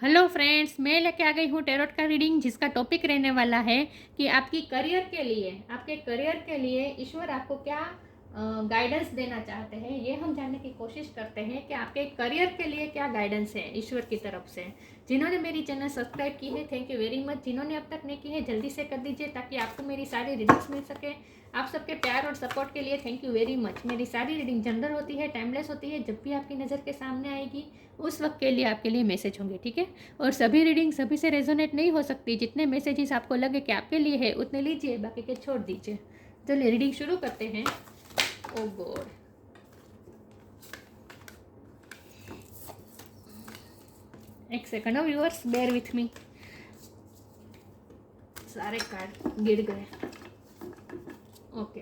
Hello friends, मैं लेके आ गई हूँ टैरोट का रीडिंग, जिसका टॉपिक रहने वाला है कि आपकी करियर के लिए, आपके करियर के लिए ईश्वर आपको क्या गाइडेंस देना चाहते हैं। ये हम जानने की कोशिश करते हैं कि आपके करियर के लिए क्या गाइडेंस है ईश्वर की तरफ से। जिन्होंने मेरी चैनल सब्सक्राइब की है, थैंक यू वेरी मच। जिन्होंने अब तक नहीं की है, जल्दी से कर दीजिए ताकि आपको मेरी सारी रीडिंग्स मिल सके। आप सबके प्यार और सपोर्ट के लिए थैंक यू वेरी मच। मेरी सारी रीडिंग जनरल होती है, टाइमलेस होती है। जब भी आपकी नज़र के सामने आएगी उस वक्त के लिए आपके लिए मैसेज होंगे, ठीक है। और सभी रीडिंग सभी से रेजोनेट नहीं हो सकती। जितने मैसेजेस आपको लगे कि आपके लिए है उतने लीजिए, बाकी के छोड़ दीजिए। चलिए रीडिंग शुरू करते हैं। ओ गॉड, एक सेकंड हो व्यूअर्स, बेयर विथ मी। सारे कार्ड गिर गए। ओके।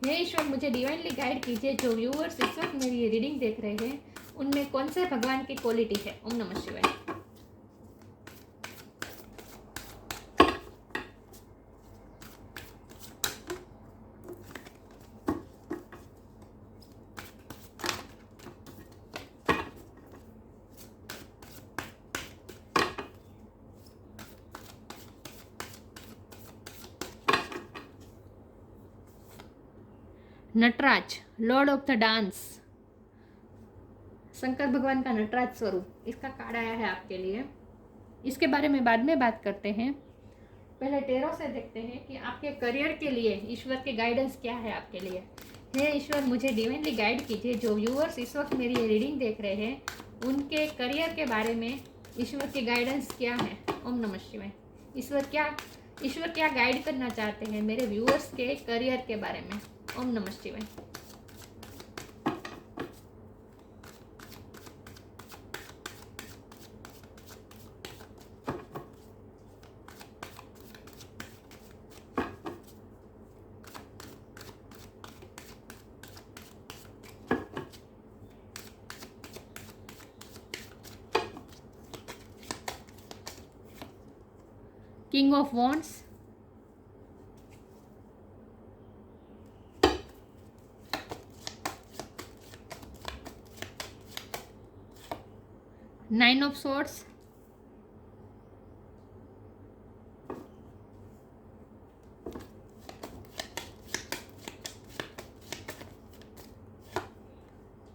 हे ईश्वर, मुझे डिवाइनली गाइड कीजिए। जो व्यूअर्स इस वक्त मेरी ये रीडिंग देख रहे हैं उनमें कौन से भगवान की क्वालिटी है। ओम नमः शिवाय। Nataraja, lord of the dance, Shankar भगवान का नटराज स्वरूप, इसका कार्ड आया है आपके लिए। इसके बारे में बाद में बात करते हैं। पहले टेरो से देखते हैं कि आपके करियर के लिए ईश्वर के गाइडेंस क्या है आपके लिए। हे ईश्वर, मुझे डिवाइनली गाइड कीजिए। जो व्यूअर्स इस वक्त मेरी ये रीडिंग देख रहे हैं उनके करियर के बारे में ईश्वर के गाइडेंस क्या है। ओम नमः शिवाय। ईश्वर क्या गाइड करना चाहते हैं मेरे व्यूअर्स के करियर के बारे में। ओम नमः शिवाय। King of wands, nine of swords,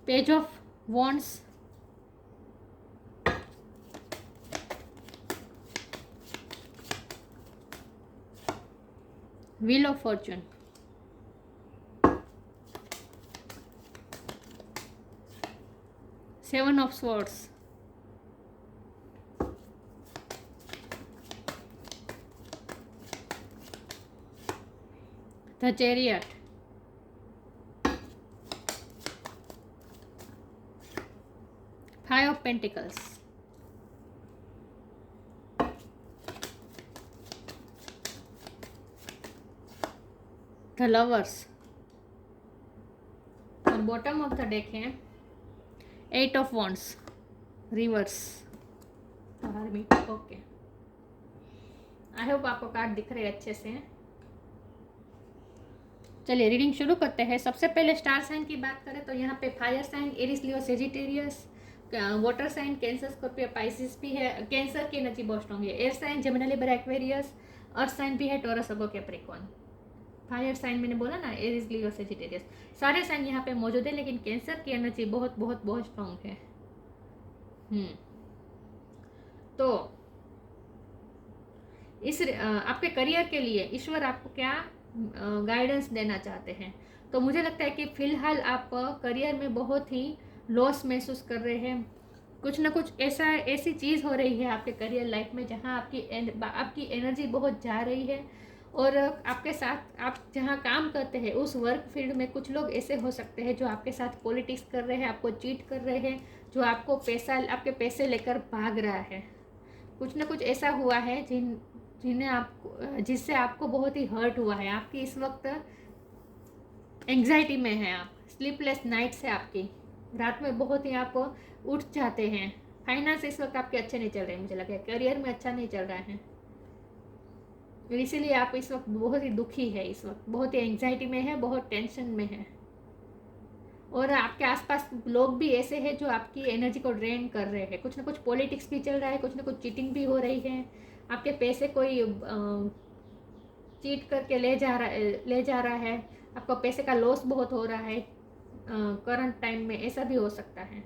page of wands, wheel of fortune, seven of swords, the chariot, five of pentacles, the lovers. और बॉटम ऑफ द डेक है eight of wands, reverse, hermit. Okay, I hope आपको card दिख रहे अच्छे से। चलिए reading शुरू करते हैं। सबसे पहले स्टार साइन की बात करें तो यहाँ पे fire sign Aries, Leo, Sagittarius, water sign Cancer, Scorpio, Pisces भी है। कैंसर की एनर्जी बहुत स्ट्रॉन्ग है। Air sign Gemini, Libra, Aquarius. Earth sign भी है, Taurus, Virgo, Capricorn. Fire sign मैंने बोला ना, एरिस, लियो, सेजिटेरियस, सारे साइन यहाँ पे मौजूद है। लेकिन कैंसर की एनर्जी बहुत बहुत बहुत स्ट्रॉन्ग है। तो इस आपके करियर के लिए ईश्वर आपको क्या गाइडेंस देना चाहते हैं। तो मुझे लगता है कि फिलहाल आप करियर में बहुत ही लॉस महसूस कर रहे हैं। कुछ ना कुछ ऐसी चीज़ हो रही है आपके करियर लाइफ में जहां आपकी एनर्जी बहुत जा रही है। और आपके साथ आप जहां काम करते हैं उस वर्क फील्ड में कुछ लोग ऐसे हो सकते हैं जो आपके साथ पॉलिटिक्स कर रहे हैं, आपको चीट कर रहे हैं, जो आपके पैसे लेकर भाग रहा है। कुछ ना कुछ ऐसा हुआ है जिससे आपको बहुत ही हर्ट हुआ है। आपकी इस वक्त एंग्जाइटी में है आप, स्लीपलेस नाइट्स है आपकी, रात में बहुत ही आप उठ जाते हैं। फाइनेंस इस वक्त आपके अच्छे नहीं चल रहे हैं, मुझे लगा करियर में अच्छा नहीं चल रहा है, इसीलिए आप इस वक्त बहुत ही दुखी है, इस वक्त बहुत ही एंग्जाइटी में है, बहुत टेंशन में है। और आपके आसपास लोग भी ऐसे हैं जो आपकी एनर्जी को ड्रेन कर रहे हैं। कुछ ना कुछ पॉलिटिक्स भी चल रहा है, कुछ ना कुछ चीटिंग भी हो रही है, आपके पैसे कोई चीट करके ले जा रहा है, आपको पैसे का लॉस बहुत हो रहा है करंट टाइम में, ऐसा भी हो सकता है।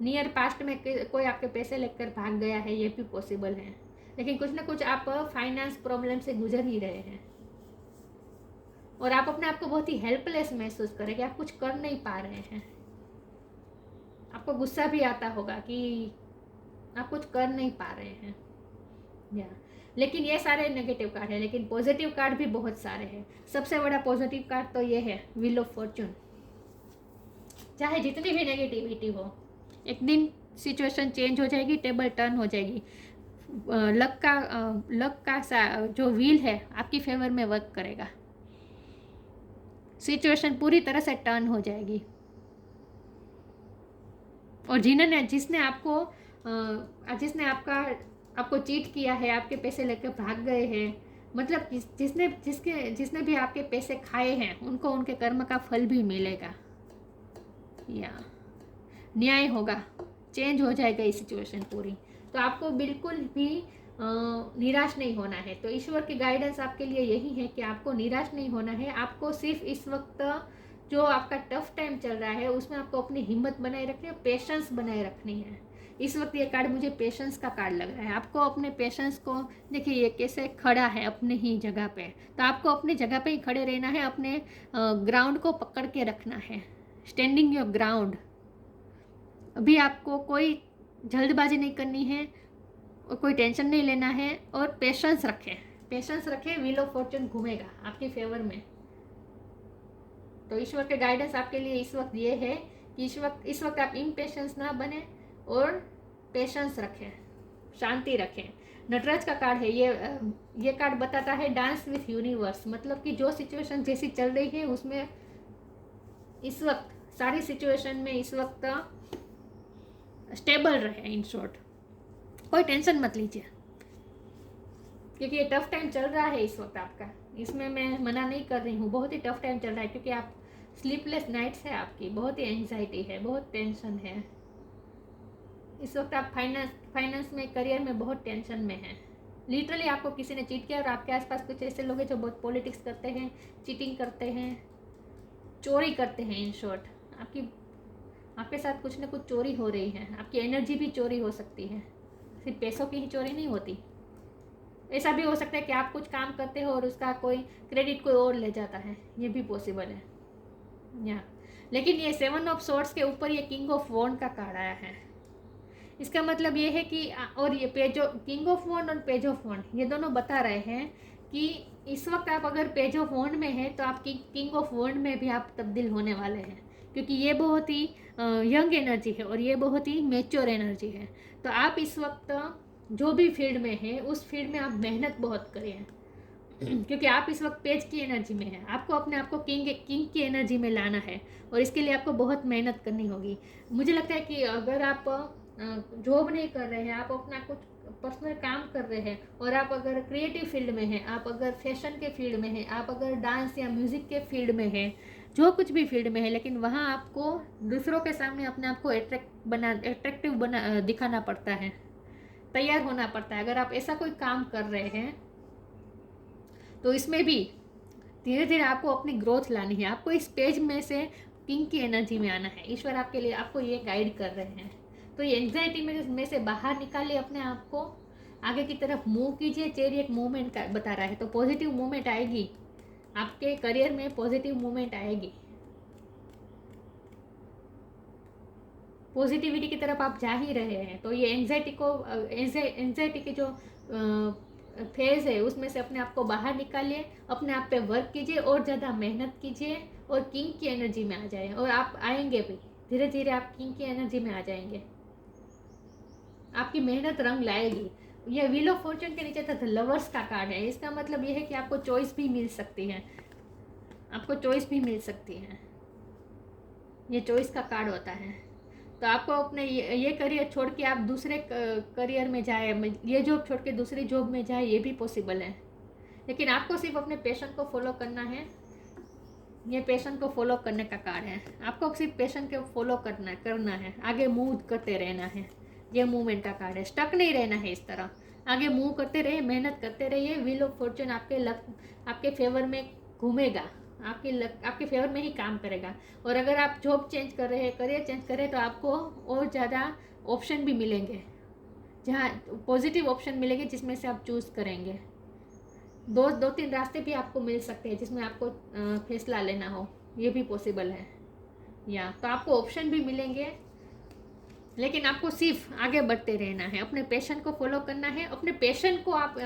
नियर पास्ट में कोई आपके पैसे लेकर भाग गया है, ये भी पॉसिबल है। लेकिन कुछ ना कुछ आप फाइनेंस प्रॉब्लम से गुजर ही रहे हैं और आप अपने आप को बहुत ही हेल्पलेस महसूस करेंगे, आप कुछ कर नहीं पा रहे हैं। आपको गुस्सा भी आता होगा कि आप कुछ कर नहीं पा रहे हैं या लेकिन ये सारे नेगेटिव कार्ड है, लेकिन पॉजिटिव कार्ड भी बहुत सारे हैं। सबसे बड़ा पॉजिटिव कार्ड तो ये है व्हील ऑफ फॉर्चून। चाहे जितनी भी नेगेटिविटी हो, एक दिन सिचुएशन चेंज हो जाएगी, टेबल टर्न हो जाएगी। लक का जो व्हील है आपकी फेवर में वर्क करेगा, सिचुएशन पूरी तरह से टर्न हो जाएगी। और जिसने आपको चीट किया है, आपके पैसे लेकर भाग गए हैं, मतलब जिसने भी आपके पैसे खाए हैं, उनको उनके कर्म का फल भी मिलेगा या न्याय होगा, चेंज हो जाएगा ये सिचुएशन पूरी। तो आपको बिल्कुल भी निराश नहीं होना है। तो ईश्वर की गाइडेंस आपके लिए यही है कि आपको निराश नहीं होना है। आपको सिर्फ इस वक्त जो आपका टफ टाइम चल रहा है उसमें आपको अपनी हिम्मत बनाए रखनी है, पेशेंस बनाए रखनी है। इस वक्त ये कार्ड मुझे पेशेंस का कार्ड लग रहा है। आपको अपने पेशेंस को देखिए, ये कैसे खड़ा है अपने ही जगह पे, तो आपको अपनी जगह पे ही खड़े रहना है, अपने ग्राउंड को पकड़ के रखना है, स्टैंडिंग योर ग्राउंड। अभी आपको कोई जल्दबाजी नहीं करनी है और कोई टेंशन नहीं लेना है और पेशेंस रखें। व्हील ऑफ फॉर्चून घूमेगा आपके फेवर में। तो ईश्वर के गाइडेंस आपके लिए इस वक्त ये है कि इस वक्त आप इम्पेशेंस ना बने और पेशेंस रखें, शांति रखें। नटराज का कार्ड है ये कार्ड बताता है डांस विथ यूनिवर्स, मतलब कि जो सिचुएशन जैसी चल रही है उसमें इस वक्त सारी सिचुएशन में इस वक्त स्टेबल रहे। इन शॉर्ट, कोई टेंशन मत लीजिए क्योंकि ये टफ टाइम चल रहा है इस वक्त आपका। इसमें मैं मना नहीं कर रही हूँ, बहुत ही टफ टाइम चल रहा है क्योंकि आप स्लीपलेस नाइट्स है आपकी, बहुत ही एंजाइटी है, बहुत टेंशन है इस वक्त। आप फाइनेंस में, करियर में बहुत टेंशन में है। लिटरली आपको किसी ने चीट किया और आपके आसपास कुछ ऐसे लोग हैं जो बहुत पॉलिटिक्स करते हैं, चीटिंग करते हैं, चोरी करते हैं। इन शॉर्ट, आपके साथ कुछ ना कुछ चोरी हो रही है, आपकी एनर्जी भी चोरी हो सकती है, सिर्फ पैसों की ही चोरी नहीं होती। ऐसा भी हो सकता है कि आप कुछ काम करते हो और उसका कोई क्रेडिट कोई और ले जाता है, ये भी पॉसिबल है या। लेकिन ये 7 ऑफ स्वॉर्ड्स के ऊपर ये किंग ऑफ वॉन्ड का कार्ड आया है। इसका मतलब ये है कि और ये किंग ऑफ वॉन्ड और पेज ऑफ वॉन्ड ये दोनों बता रहे हैं कि इस वक्त आप अगर पेज ऑफ वॉन्ड में हैं तो आप किंग ऑफ वॉन्ड में भी आप तब्दील होने वाले हैं, क्योंकि ये बहुत ही यंग एनर्जी है और ये बहुत ही मैच्योर एनर्जी है। तो आप इस वक्त जो भी फील्ड में है उस फील्ड में आप मेहनत बहुत करें क्योंकि आप इस वक्त पेज की एनर्जी में हैं। आपको अपने आप को किंग की एनर्जी में लाना है और इसके लिए आपको बहुत मेहनत करनी होगी। मुझे लगता है कि अगर आप जॉब नहीं कर रहे हैं, आप अपना कुछ पर्सनल काम कर रहे हैं और आप अगर क्रिएटिव फील्ड में हैं, आप अगर फैशन के फील्ड में हैं, आप अगर डांस या म्यूज़िक के फील्ड में हैं, जो कुछ भी फील्ड में है, लेकिन वहाँ आपको दूसरों के सामने अपने आप को एट्रैक्टिव दिखाना पड़ता है, तैयार होना पड़ता है। अगर आप ऐसा कोई काम कर रहे हैं तो इसमें भी धीरे धीरे आपको अपनी ग्रोथ लानी है। आपको इस पेज में से किंग की एनर्जी में आना है। ईश्वर आपके लिए आपको ये गाइड कर रहे हैं। तो ये एंग्जाइटी में से बाहर निकालिए, अपने आप को आगे की तरफ मूव कीजिए। चैरियट मूवमेंट बता रहा है, तो पॉजिटिव मूवमेंट आएगी आपके करियर में, पॉजिटिव मूवमेंट आएगी, पॉजिटिविटी की तरफ आप जा ही रहे हैं। तो ये एंग्जाइटी की जो फेज है उसमें से अपने आप को बाहर निकालिए, अपने आप पे वर्क कीजिए और ज़्यादा मेहनत कीजिए और किंग की एनर्जी में आ जाए। और आप आएंगे भी, धीरे धीरे आप किंग की एनर्जी में आ जाएंगे। आपकी मेहनत रंग लाएगी। ये व्हील ऑफ फॉर्चून के नीचे तो लवर्स का कार्ड है। इसका मतलब ये है कि आपको चॉइस भी मिल सकती है, आपको चॉइस भी मिल सकती है। ये चॉइस का कार्ड होता है। तो आपको अपने ये करियर छोड़ के आप दूसरे करियर में जाए, ये जॉब छोड़ के दूसरी जॉब में जाए, ये भी पॉसिबल है। लेकिन आपको सिर्फ अपने पैशन को फॉलो करना है ये पैशन को फॉलो करने का कार्ड है। आपको सिर्फ पैशन को फॉलो करना है, आगे मूव करते रहना है। ये मूवमेंट का कार्ड है, स्टक नहीं रहना है, इस तरह आगे मूव करते रहिए, मेहनत करते रहिए। व्हील ऑफ फॉर्चून आपके फेवर में घूमेगा, आपके फेवर में ही काम करेगा। और अगर आप जॉब चेंज कर रहे हैं, करियर चेंज कर रहे हैं, तो आपको और ज़्यादा ऑप्शन भी मिलेंगे, जहाँ पॉजिटिव ऑप्शन मिलेंगे जिसमें से आप चूज़ करेंगे। दो तीन रास्ते भी आपको मिल सकते हैं जिसमें आपको फैसला लेना हो, ये भी पॉसिबल है। या तो आपको ऑप्शन भी मिलेंगे, लेकिन आपको सिर्फ आगे बढ़ते रहना है, अपने पैशन को फॉलो करना है। अपने पैशन को आप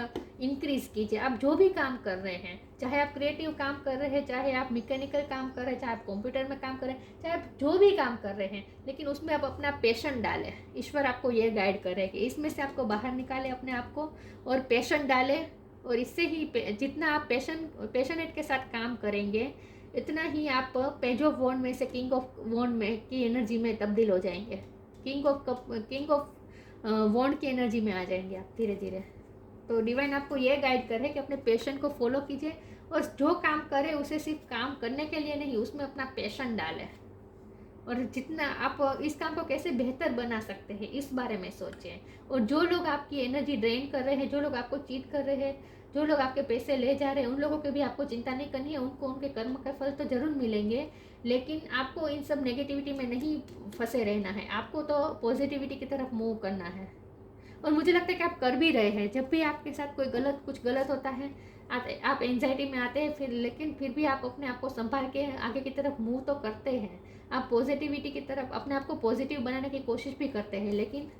इंक्रीज कीजिए। आप जो भी काम कर रहे हैं, चाहे आप क्रिएटिव काम कर रहे हैं, चाहे आप मैकेनिकल काम कर रहे हैं, चाहे आप कंप्यूटर में काम कर रहे हैं, चाहे आप जो भी काम कर रहे हैं, लेकिन उसमें आप अपना पैशन डालें। ईश्वर आपको ये गाइड करे कि इसमें से आपको बाहर निकाले अपने आप को और पैशन डालें। और इससे ही जितना आप पैशनेट के साथ काम करेंगे, इतना ही आप पेज ऑफ वॉन्ड में से किंग ऑफ वॉन्ड में की एनर्जी में तब्दील हो जाएंगे। किंग ऑफ वॉन्ड की एनर्जी में आ जाएंगे आप धीरे धीरे। तो डिवाइन आपको ये गाइड करे कि अपने पैशन को फॉलो कीजिए और जो काम करें उसे सिर्फ काम करने के लिए नहीं, उसमें अपना पैशन डालें। और जितना आप इस काम को कैसे बेहतर बना सकते हैं, इस बारे में सोचें। और जो लोग आपकी एनर्जी ड्रेन कर रहे हैं, जो लोग आपको चीट कर रहे हैं, जो लोग आपके पैसे ले जा रहे हैं, उन लोगों की भी आपको चिंता नहीं करनी है। उनको उनके कर्म का फल तो जरूर मिलेंगे, लेकिन आपको इन सब नेगेटिविटी में नहीं फंसे रहना है। आपको तो पॉजिटिविटी की तरफ मूव करना है। और मुझे लगता है कि आप कर भी रहे हैं। जब भी आपके साथ कुछ गलत होता है, आप एंजाइटी में आते हैं, लेकिन फिर भी आप अपने आप को संभाल के आगे की तरफ मूव तो करते हैं। आप पॉजिटिविटी की तरफ अपने आप को पॉजिटिव बनाने की कोशिश भी करते हैं, लेकिन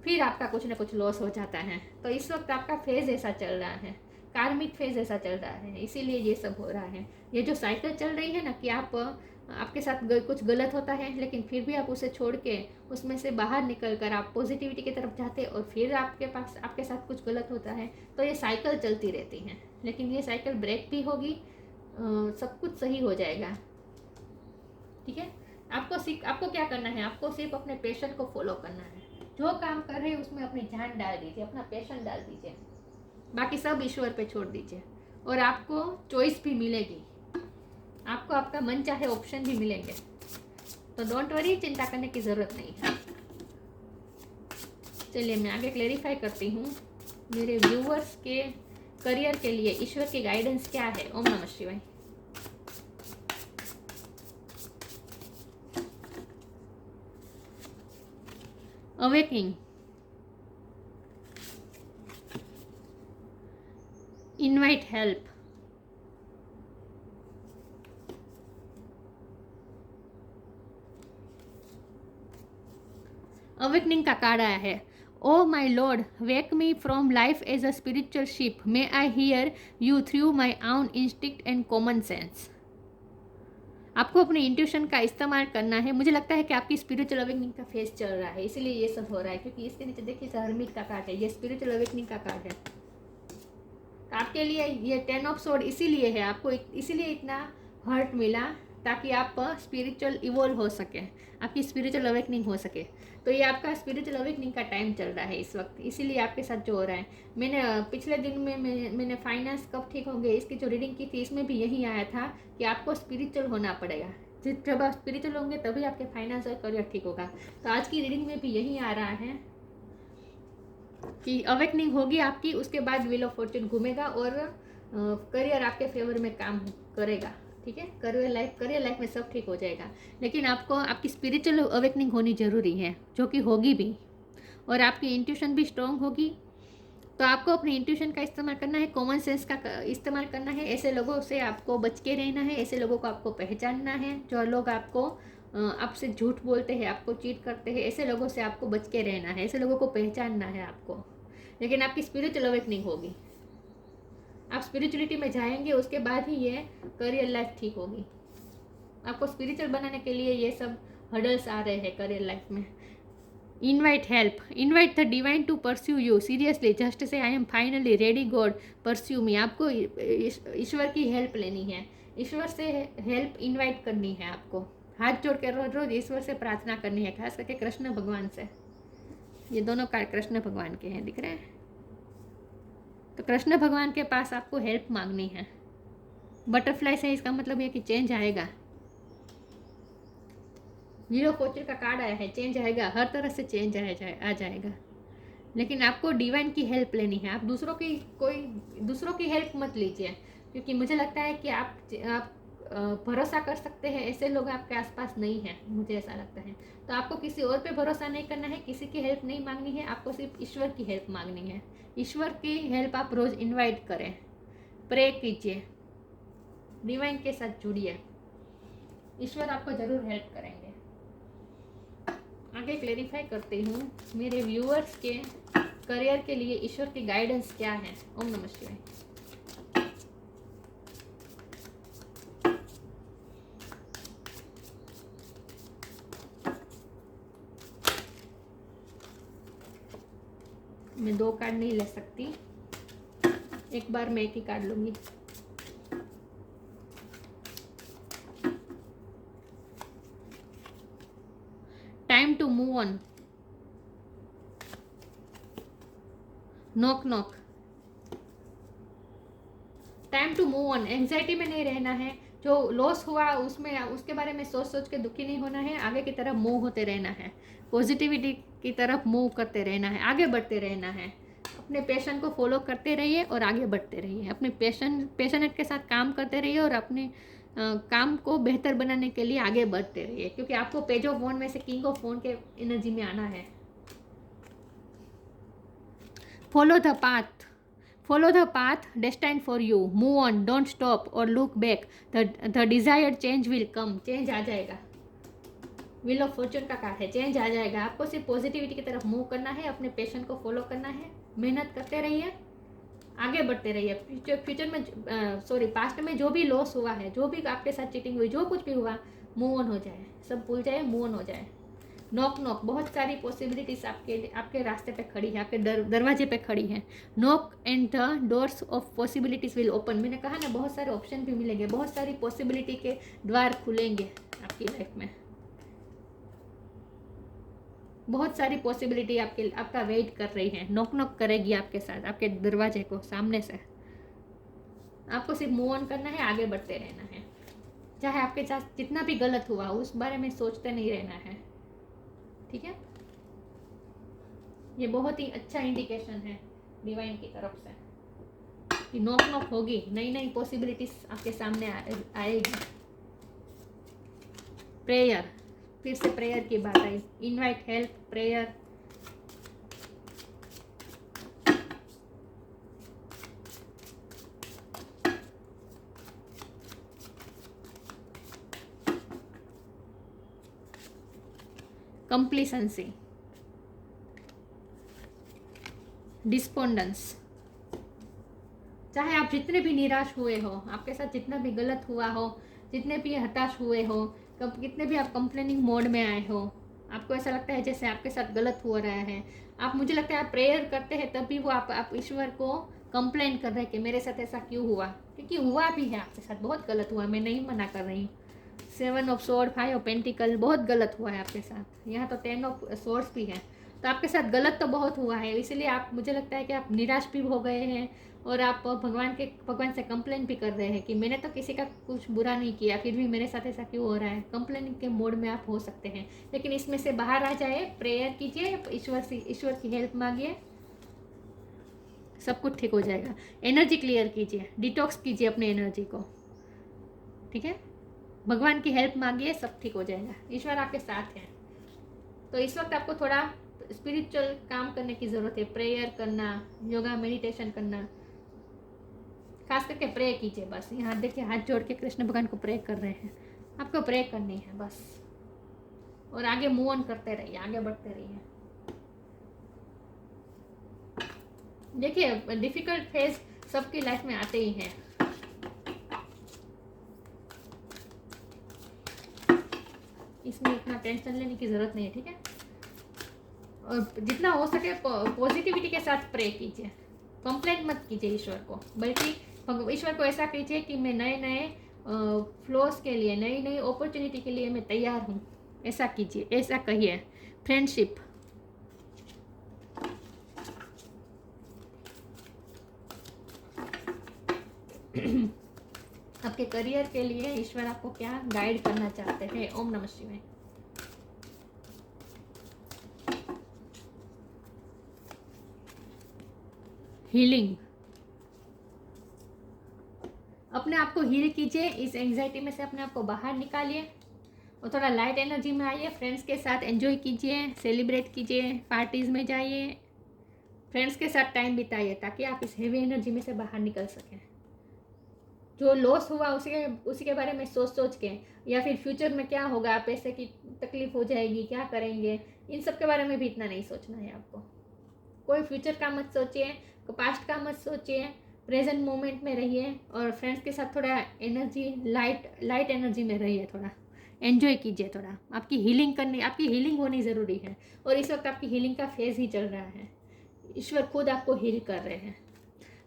फिर आपका कुछ ना कुछ लॉस हो जाता है। तो इस वक्त आपका फेज ऐसा चल रहा है, कार्मिक फेज ऐसा चल रहा है, इसीलिए ये सब हो रहा है। ये जो साइकिल चल रही है ना, कि आपके साथ कुछ गलत होता है, लेकिन फिर भी आप उसे छोड़ के उसमें से बाहर निकल कर आप पॉजिटिविटी की तरफ जाते, और फिर आपके साथ कुछ गलत होता है, तो ये साइकिल चलती रहती है। लेकिन ये साइकिल ब्रेक भी होगी, सब कुछ सही हो जाएगा। ठीक है, आपको क्या करना है? आपको सिर्फ अपने पैशन को फॉलो करना है। जो काम कर रहे हैं उसमें अपनी जान डाल दीजिए, अपना पैशन डाल दीजिए, बाकी सब ईश्वर पे छोड़ दीजिए। और आपको चॉइस भी मिलेगी, आपको आपका मन चाहे ऑप्शन भी मिलेंगे। तो डोंट वरी, चिंता करने की ज़रूरत नहीं है। चलिए मैं आगे क्लेरिफाई करती हूँ। मेरे व्यूअर्स के करियर के लिए ईश्वर की गाइडेंस क्या है। ओम नमः शिवाय। अवेकनिंग, इनवाइट हेल्प, अवेकनिंग का कार्ड आया है। Oh my lord, wake me from life as a spiritual ship, may I hear you through my own instinct and common sense. आपको अपने इंट्यूशन का इस्तेमाल करना है। मुझे लगता है कि आपकी स्पिरिचुअल अवेकनिंग का फेज चल रहा है, इसीलिए ये सब हो रहा है। क्योंकि इसके नीचे देखिए हर्मिट का कार्ड है, ये स्पिरिचुअल अवेकनिंग का कार्ड है। आपके लिए ये 10 ऑफ सोर्ड इसीलिए है, आपको इसीलिए इतना हर्ट मिला, ताकि आप स्पिरिचुअल इवॉल्व हो सके, आपकी स्पिरिचुअल अवेकनिंग हो सके। तो ये आपका स्पिरिचुअल अवेकनिंग का टाइम चल रहा है इस वक्त, इसीलिए आपके साथ जो हो रहा है। मैंने पिछले दिन में मैंने फाइनेंस कब ठीक होंगे इसकी जो रीडिंग की थी, इसमें भी यही आया था कि आपको स्पिरिचुअल होना पड़ेगा। जब आप स्पिरिचुअल होंगे तभी आपके फाइनेंस और करियर ठीक होगा। तो आज की रीडिंग में भी यही आ रहा है कि अवेकनिंग होगी आपकी, उसके बाद व्हील ऑफ फॉर्चून घूमेगा और करियर आपके फेवर में काम करेगा। ठीक है, करियर लाइफ में सब ठीक हो जाएगा। लेकिन आपको आपकी स्पिरिचुअल अवेकनिंग होनी ज़रूरी है, जो कि होगी भी। और आपकी इंट्यूशन भी स्ट्रॉन्ग होगी। तो आपको अपने इंट्यूशन का इस्तेमाल करना है, कॉमन सेंस का इस्तेमाल करना है। ऐसे लोगों से आपको बच के रहना है, ऐसे लोगों को आपको पहचानना है जो लोग आपसे झूठ बोलते हैं, आपको चीट करते हैं। ऐसे लोगों से आपको बच के रहना है, ऐसे लोगों को पहचानना है आपको। लेकिन आपकी स्पिरिचुअल अवेकनिंग होगी, आप स्पिरिचुअलिटी में जाएंगे, उसके बाद ही ये करियर लाइफ ठीक होगी। आपको स्पिरिचुअल बनाने के लिए ये सब हर्डल्स आ रहे हैं करियर लाइफ में। Invite help, invite the divine to pursue you seriously, just say I am finally ready God pursue me. आपको ईश्वर की हेल्प लेनी है, ईश्वर से हेल्प इनवाइट करनी है। आपको हाथ जोड़ के रोज रोज ईश्वर से प्रार्थना करनी है, खास करके कृष्ण भगवान से। ये दोनों कार्ड कृष्ण भगवान के हैं, दिख रहे हैं। तो कृष्ण भगवान के पास आपको हेल्प मांगनी है। बटरफ्लाई से इसका मतलब है कि चेंज आएगा। हीरो फॉर्चून का कार्ड आया है, चेंज आएगा, हर तरह से चेंज आ जाएगा। लेकिन आपको डिवाइन की हेल्प लेनी है। आप दूसरों की हेल्प मत लीजिए, क्योंकि मुझे लगता है कि आप भरोसा कर सकते हैं ऐसे लोग आपके आसपास नहीं हैं, मुझे ऐसा लगता है। तो आपको किसी और पे भरोसा नहीं करना है, किसी की हेल्प नहीं मांगनी है, आपको सिर्फ ईश्वर की हेल्प मांगनी है। ईश्वर की हेल्प आप रोज़ इनवाइट करें, प्रे कीजिए, डिवाइन के साथ जुड़िए, ईश्वर आपको ज़रूर हेल्प करेंगे। आगे क्लेरिफाई करती हूँ, मेरे व्यूअर्स के करियर के लिए ईश्वर की गाइडेंस क्या है। ओम नमः शिवाय। मैं 2 कार्ड नहीं ले सकती, एक बार मैं एक ही कार्ड लूंगी। Time to move on, knock knock, time to move on. Anxiety में नहीं रहना है, जो लॉस हुआ उसमें उसके बारे में सोच सोच के दुखी नहीं होना है, आगे की तरफ मूव होते रहना है, पॉजिटिविटी की तरफ मूव करते रहना है, आगे बढ़ते रहना है। अपने पैशन को फॉलो करते रहिए और आगे बढ़ते रहिए, अपने पैशनेट के साथ काम करते रहिए और अपने काम को बेहतर बनाने के लिए आगे बढ़ते रहिए, क्योंकि आपको पेज ऑफ वॉन्ड में से किंग ऑफ वॉन्ड के एनर्जी में आना है। Follow the path destined for you, move on, don't stop or look back, the desired change will come। Change आ जाएगा, व्हील ऑफ फॉर्चून का कार्ड है, चेंज आ जाएगा। आपको सिर्फ पॉजिटिविटी की तरफ मूव करना है, अपने पैशन को फॉलो करना है, मेहनत करते रहिए, आगे बढ़ते रहिए। फ्यूचर में पास्ट में जो भी लॉस हुआ है, जो भी आपके साथ चीटिंग हुई, जो कुछ भी हुआ, मूव ऑन हो जाए, सब भूल जाए, मूव ऑन हो जाए। नॉक नॉक, बहुत सारी पॉसिबिलिटीज आपके रास्ते पे खड़ी है, आपके दरवाजे पे खड़ी है। Knock and the doors of possibilities will open. मैंने कहा ना, बहुत सारे ऑप्शन भी मिलेंगे, बहुत सारी पॉसिबिलिटी के द्वार खुलेंगे आपकी लाइफ में, बहुत सारी पॉसिबिलिटी आपका वेट कर रही है, नॉक नॉक करेगी आपके साथ, आपके दरवाजे को सामने से। आपको सिर्फ मूव ऑन करना है, आगे बढ़ते रहना है, चाहे आपके साथ जितना भी गलत हुआ उस बारे में सोचते नहीं रहना है, ठीक है। ये बहुत ही अच्छा इंडिकेशन है डिवाइन की तरफ से कि नॉक नॉक होगी, नई नई पॉसिबिलिटीज आपके सामने आएगी। प्रेयर, फिर से प्रेयर की बात आई, इनवाइट हेल्प, प्रेयर। कंप्लीसेंसी, डिस्पोंडेंस, चाहे आप जितने भी निराश हुए हो, आपके साथ जितना भी गलत हुआ हो, जितने भी हताश हुए हो, कितने भी आप कंप्लेनिंग मोड में आए हो, आपको ऐसा लगता है जैसे आपके साथ गलत हो रहा है, आप, मुझे लगता है आप प्रेयर करते हैं तब भी वो आप ईश्वर को कंप्लेन कर रहे हैं कि मेरे साथ ऐसा क्यों हुआ, क्योंकि हुआ भी है आपके साथ, बहुत गलत हुआ, मैं नहीं मना कर रही हूँ। 7 ऑफ स्वॉर्ड, 5 ऑफ पेंटिकल, बहुत गलत हुआ है आपके साथ। यहाँ तो 10 ऑफ स्वॉर्ड्स भी है, तो आपके साथ गलत तो बहुत हुआ है, इसलिए आप, मुझे लगता है कि आप निराश भी हो गए हैं और आप भगवान से कंप्लेन भी कर रहे हैं कि मैंने तो किसी का कुछ बुरा नहीं किया, फिर भी मेरे साथ ऐसा क्यों हो रहा है। कंप्लेनिंग के मोड में आप हो सकते हैं, लेकिन इसमें से बाहर आ जाए, प्रेयर कीजिए, ईश्वर की हेल्प मांगिए, सब कुछ ठीक हो जाएगा। एनर्जी क्लियर कीजिए, डिटॉक्स कीजिए अपने एनर्जी को, ठीक है। भगवान की हेल्प मांगिए, सब ठीक हो जाएगा, ईश्वर आपके साथ है। तो इस वक्त आपको थोड़ा स्पिरिचुअल काम करने की ज़रूरत है, प्रेयर करना, योगा मेडिटेशन करना, खास करके प्रे कीजिए बस। यहाँ देखिए, हाथ जोड़ के कृष्ण भगवान को प्रे कर रहे हैं, आपको प्रे करनी है बस, और आगे मूव ऑन करते रहिए, आगे बढ़ते रहिए। देखिए, डिफिकल्ट फेज सबकी लाइफ में आते ही हैं, इसमें इतना टेंशन लेने की ज़रूरत नहीं है, ठीक है। और जितना हो सके पॉजिटिविटी के साथ प्रे कीजिए, कंप्लेंट मत कीजिए ईश्वर को, बल्कि ईश्वर को ऐसा कीजिए कि मैं नए नए फ्लोस के लिए, नई नई अपॉर्चुनिटी के लिए मैं तैयार हूँ, ऐसा कीजिए, ऐसा कहिए। फ्रेंडशिप, आपके करियर के लिए ईश्वर आपको क्या गाइड करना चाहते हैं। ओम नमः शिवाय। हीलिंग, अपने आप को हील कीजिए, इस एंजाइटी में से अपने आप को बाहर निकालिए और थोड़ा लाइट एनर्जी में आइए। फ्रेंड्स के साथ एंजॉय कीजिए, सेलिब्रेट कीजिए, पार्टीज़ में जाइए, फ्रेंड्स के साथ टाइम बिताइए ताकि आप इस हेवी एनर्जी में से बाहर निकल सकें। जो लॉस हुआ उसी के बारे में सोच के, या फिर फ्यूचर में क्या होगा, पैसे की तकलीफ हो जाएगी, क्या करेंगे, इन सब के बारे में भी इतना नहीं सोचना है आपको। कोई फ्यूचर का मत सोचिए, पास्ट का मत सोचिए, प्रेजेंट मोमेंट में रहिए और फ्रेंड्स के साथ थोड़ा एनर्जी लाइट एनर्जी में रहिए, थोड़ा एंजॉय कीजिए। थोड़ा आपकी हीलिंग होनी ज़रूरी है और इस वक्त आपकी हीलिंग का फेज़ ही चल रहा है। ईश्वर खुद आपको हील कर रहे हैं।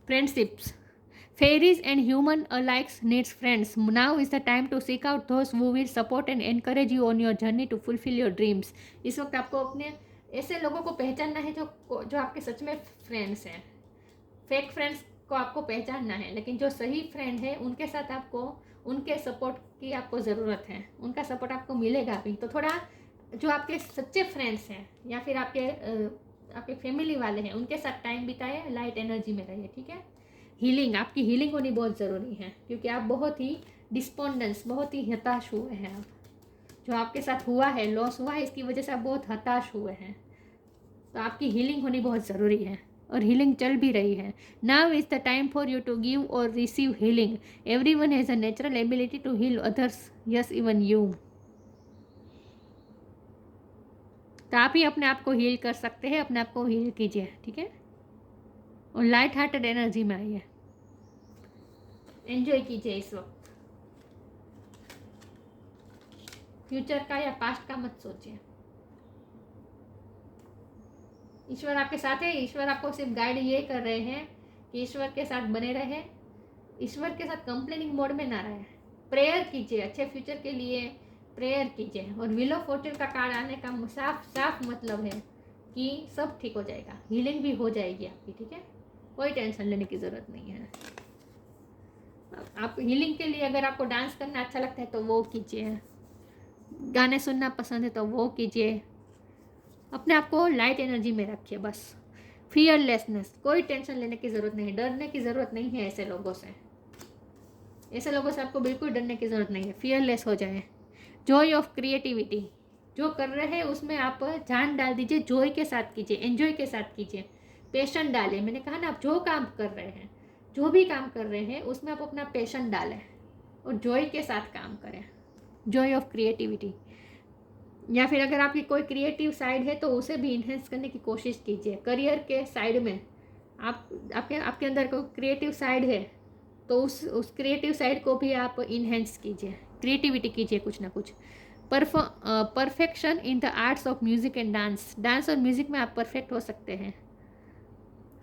Friendships, fairies and human alike needs friends. Now is the time to seek out those who will support and encourage you on your journey to fulfill your dreams. इस वक्त आपको अपने ऐसे लोगों को पहचानना है जो आपके सच में फ्रेंड्स हैं। फेक फ्रेंड्स को आपको पहचानना है, लेकिन जो सही फ्रेंड है उनके साथ आपको उनके सपोर्ट की आपको ज़रूरत है। उनका सपोर्ट आपको मिलेगा भी। तो थोड़ा जो आपके सच्चे फ्रेंड्स हैं या फिर आपके फैमिली वाले हैं उनके साथ टाइम बिताए, लाइट एनर्जी में रहिए, ठीक है। हीलिंग, आपकी हीलिंग होनी बहुत ज़रूरी है क्योंकि आप बहुत ही डिस्पोंडेंस, बहुत ही हताश हुए हैं। आप जो आपके साथ हुआ है, लॉस हुआ है, इसकी वजह से आप बहुत हताश हुए हैं। तो आपकी हीलिंग होनी बहुत ज़रूरी है और हीलिंग चल भी रही है। Now is the time for you to give और receive healing. Everyone has a natural ability to heal others, yes even you. तो आप ही अपने आप को हील कर सकते हैं। अपने आप को हील कीजिए, ठीक है, और लाइट हार्टेड एनर्जी में आइए, एंजॉय कीजिए इस वक्त। फ्यूचर का या पास्ट का मत सोचिए। ईश्वर आपके साथ है। ईश्वर आपको सिर्फ गाइड ये कर रहे हैं कि ईश्वर के साथ बने रहे, ईश्वर के साथ कंप्लेनिंग मोड में ना रहे। प्रेयर कीजिए, अच्छे फ्यूचर के लिए प्रेयर कीजिए। और व्हील ऑफ फॉर्च्यून का कार्ड आने का साफ मतलब है कि सब ठीक हो जाएगा, हीलिंग भी हो जाएगी आपकी, ठीक है। कोई टेंशन लेने की ज़रूरत नहीं है। आप हीलिंग के लिए अगर आपको डांस करना अच्छा लगता है तो वो कीजिए, गाने सुनना पसंद है तो वो कीजिए। अपने आप को लाइट एनर्जी में रखिए बस। फियरलेसनेस, कोई टेंशन लेने की ज़रूरत नहीं है, डरने की ज़रूरत नहीं है ऐसे लोगों से। ऐसे लोगों से आपको बिल्कुल डरने की ज़रूरत नहीं है। फियरलेस हो जाए। जॉय ऑफ क्रिएटिविटी, जो कर रहे हैं उसमें आप जान डाल दीजिए, जॉय के साथ कीजिए, एंजॉय के साथ कीजिए, पैशन डालें। मैंने कहा ना, आप जो काम कर रहे हैं, जो भी काम कर रहे हैं उसमें आप अपना पैशन डालें और जॉय के साथ काम करें। जॉय ऑफ क्रिएटिविटी, या फिर अगर आपकी कोई क्रिएटिव साइड है तो उसे भी इन्हेंस करने की कोशिश कीजिए। करियर के साइड में आपके अंदर कोई क्रिएटिव साइड है तो उस क्रिएटिव साइड को भी आप इन्हेंस कीजिए, क्रिएटिविटी कीजिए कुछ ना कुछ। Perfection in the arts of music and dance और म्यूज़िक में आप परफेक्ट हो सकते हैं।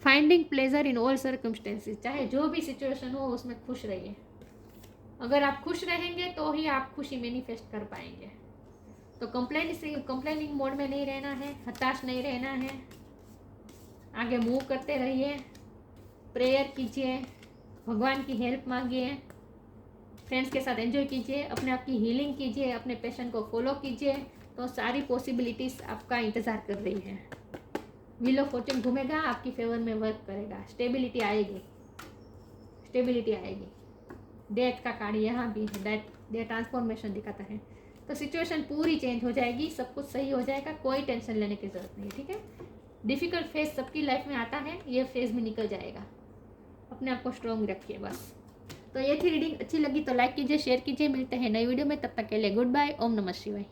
Finding pleasure in all circumstances, चाहे जो भी सिचुएशन हो उसमें खुश रहिए। अगर आप खुश रहेंगे तो ही आप खुशी मैनिफेस्ट कर पाएंगे। तो कंप्लेनिंग मोड में नहीं रहना है, हताश नहीं रहना है, आगे मूव करते रहिए, प्रेयर कीजिए, भगवान की हेल्प मांगिए, फ्रेंड्स के साथ एंजॉय कीजिए, अपने आप की हीलिंग कीजिए, अपने पैशन को फॉलो कीजिए। तो सारी पॉसिबिलिटीज़ आपका इंतज़ार कर रही है। व्हील ऑफ फॉर्च्यून घूमेगा, आपकी फेवर में वर्क करेगा, स्टेबिलिटी आएगी। डेथ का कार्ड यहाँ भी है, डेथ ट्रांसफॉर्मेशन दिखाता है। तो सिचुएशन पूरी चेंज हो जाएगी, सब कुछ सही हो जाएगा, कोई टेंशन लेने की ज़रूरत नहीं है, ठीक है। डिफ़िकल्ट फेज सबकी लाइफ में आता है, ये फेज भी निकल जाएगा। अपने आप को स्ट्रॉन्ग रखिए बस। तो ये थी रीडिंग। अच्छी लगी तो लाइक कीजिए, शेयर कीजिए। मिलते हैं नई वीडियो में, तब तक के लिए गुड बाय। ओम नमः शिवाय।